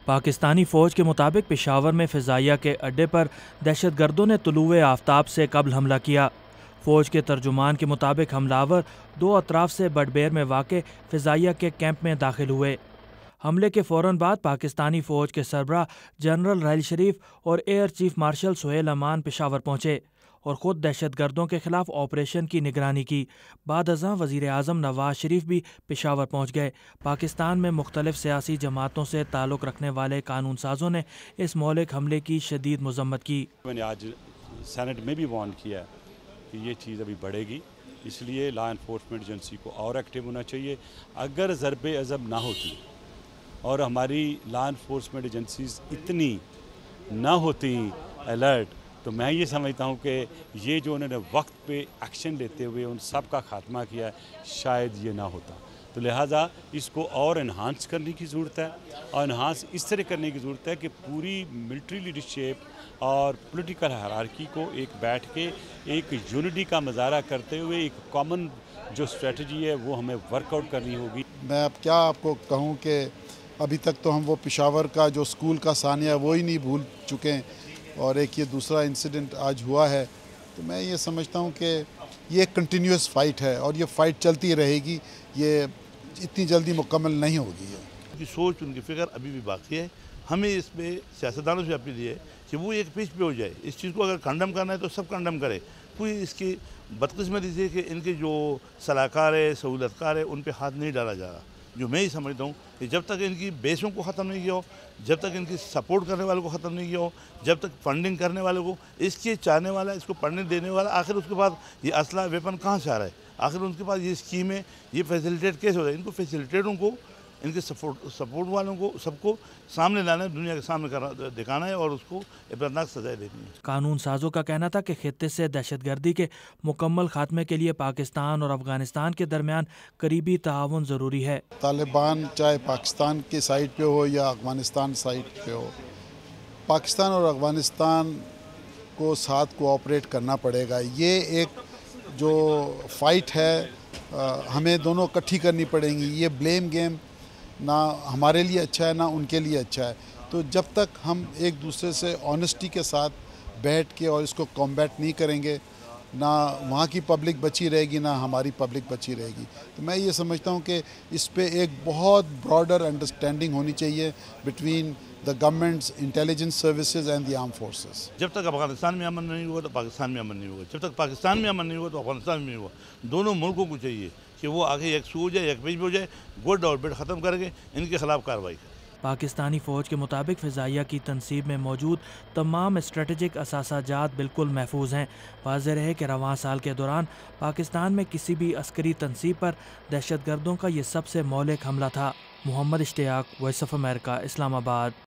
پاکستانی فوج کے مطابق پشاور میں فضائیہ کے اڈے پر دہشت گردوں نے طلوع آفتاب سے قبل حملہ کیا۔ فوج کے ترجمان کے مطابق حملہ آور دو اطراف سے بڈبیر میں واقع فضائیہ کے کیمپ میں داخل ہوئے۔ حملے کے فوراً بعد پاکستانی فوج کے سربراہ جنرل راحیل شریف اور ایئر چیف مارشل سہیل امان پشاور پہنچے اور خود دہشت گردوں کے خلاف آپریشن کی نگرانی کی۔ بعد ازاں وزیر اعظم نواز شریف بھی پشاور پہنچ گئے۔ پاکستان میں مختلف سیاسی جماعتوں سے تعلق رکھنے والے قانون سازوں نے اس مہلک حملے کی شدید مذمت کی۔ میں نے آج سینٹ میں بھی وارن کیا کہ یہ چیز ابھی بڑھے گی، اس لیے لا انفورسمنٹ ایجنسی کو اور ایکٹیو ہونا چاہیے۔ اگر ضرب عضب نہ ہوتی اور ہماری لا انفورسمنٹ ایجنسیز اتنی نہ ہوتی الرٹ، تو میں یہ سمجھتا ہوں کہ یہ جو انہوں نے وقت پہ ایکشن لیتے ہوئے ان سب کا خاتمہ کیا، شاید یہ نہ ہوتا۔ تو لہٰذا اس کو اور انہانس کرنے کی ضرورت ہے، اور انہانس اس طرح کرنے کی ضرورت ہے کہ پوری ملٹری لیڈرشپ اور پولیٹیکل ہیرارکی کو ایک بیٹھ کے ایک یونٹی کا مظاہرہ کرتے ہوئے ایک کامن جو اسٹریٹجی ہے وہ ہمیں ورک آؤٹ کرنی ہوگی۔ میں اب کیا آپ کو کہوں کہ ابھی تک تو ہم وہ پشاور کا جو اسکول کا ثانیہ وہی نہیں بھول چکے ہیں، اور ایک یہ دوسرا انسیڈنٹ آج ہوا ہے، تو میں یہ سمجھتا ہوں کہ یہ ایک کنٹینیوس فائٹ ہے اور یہ فائٹ چلتی رہے گی، یہ اتنی جلدی مکمل نہیں ہوگی۔ ان کی سوچ، ان کی فکر ابھی بھی باقی ہے۔ ہمیں اس پہ سیاستدانوں سے اپیل یہ ہے کہ وہ ایک پیچ پہ ہو جائے۔ اس چیز کو اگر کنڈم کرنا ہے تو سب کنڈم کرے۔ کوئی اس کی بدقسمتی سے کہ ان کے جو صلاح کار ہے، سہولت کار ہے، ان پہ ہاتھ نہیں ڈالا جا رہا۔ جو میں یہ سمجھتا ہوں کہ جب تک ان کی بیسوں کو ختم نہیں کیا ہو، جب تک ان کی سپورٹ کرنے والوں کو ختم نہیں کیا ہو، جب تک فنڈنگ کرنے والوں کو، اس کے چاہنے والا، اس کو پڑھنے دینے والا، آخر اس کے بعد یہ اسلحہ ویپن کہاں سے آ رہا ہے؟ آخر ان کے پاس یہ اسکیمیں، یہ فیسیلیٹیٹ کیسے ہو رہا ہے؟ ان کو فیسیلیٹیٹوں کو، ان کے سپورٹ والوں کو، سب کو سامنے لانا ہے، دنیا کے سامنے دکھانا ہے اور اس کو عبرتناک سزائیں دینی ہے۔ قانون سازوں کا کہنا تھا کہ خطے سے دہشت گردی کے مکمل خاتمے کے لیے پاکستان اور افغانستان کے درمیان قریبی تعاون ضروری ہے۔ طالبان چاہے پاکستان کے سائٹ پہ ہو یا افغانستان سائٹ پہ ہو، پاکستان اور افغانستان کو ساتھ کوآپریٹ کرنا پڑے گا۔ یہ ایک جو فائٹ ہے ہمیں دونوں اکٹھی کرنی پڑیں گی۔ یہ بلیم گیم نہ ہمارے لیے اچھا ہے نہ ان کے لیے اچھا ہے۔ تو جب تک ہم ایک دوسرے سے آنیسٹی کے ساتھ بیٹھ کے اور اس کو کمبیٹ نہیں کریں گے، نہ وہاں کی پبلک بچی رہے گی نہ ہماری پبلک بچی رہے گی۔ تو میں یہ سمجھتا ہوں کہ اس پہ ایک بہت براڈر انڈرسٹینڈنگ ہونی چاہیے between the government's intelligence services and the armed forces۔ جب تک افغانستان میں امن نہیں ہوگا تو پاکستان میں امن نہیں ہوگا، جب تک پاکستان میں امن نہیں ہوگا تو افغانستان میں نہیں ہوگا۔ دونوں ملکوں کو چاہیے کہ وہ آگے یکسو ہو جائے، ایک پیج پہ ہو جائے، گڈ اور بیڈ ختم کر کے ان کے خلاف کارروائی کرے۔ پاکستانی فوج کے مطابق فضائیہ کی تنصیب میں موجود تمام اسٹریٹجک اثاثہ جات بالکل محفوظ ہیں۔ واضح رہے کہ رواں سال کے دوران پاکستان میں کسی بھی عسکری تنصیب پر دہشت گردوں کا یہ سب سے مہلک حملہ تھا۔ محمد اشتیاق، وائس آف امریکہ، اسلام آباد۔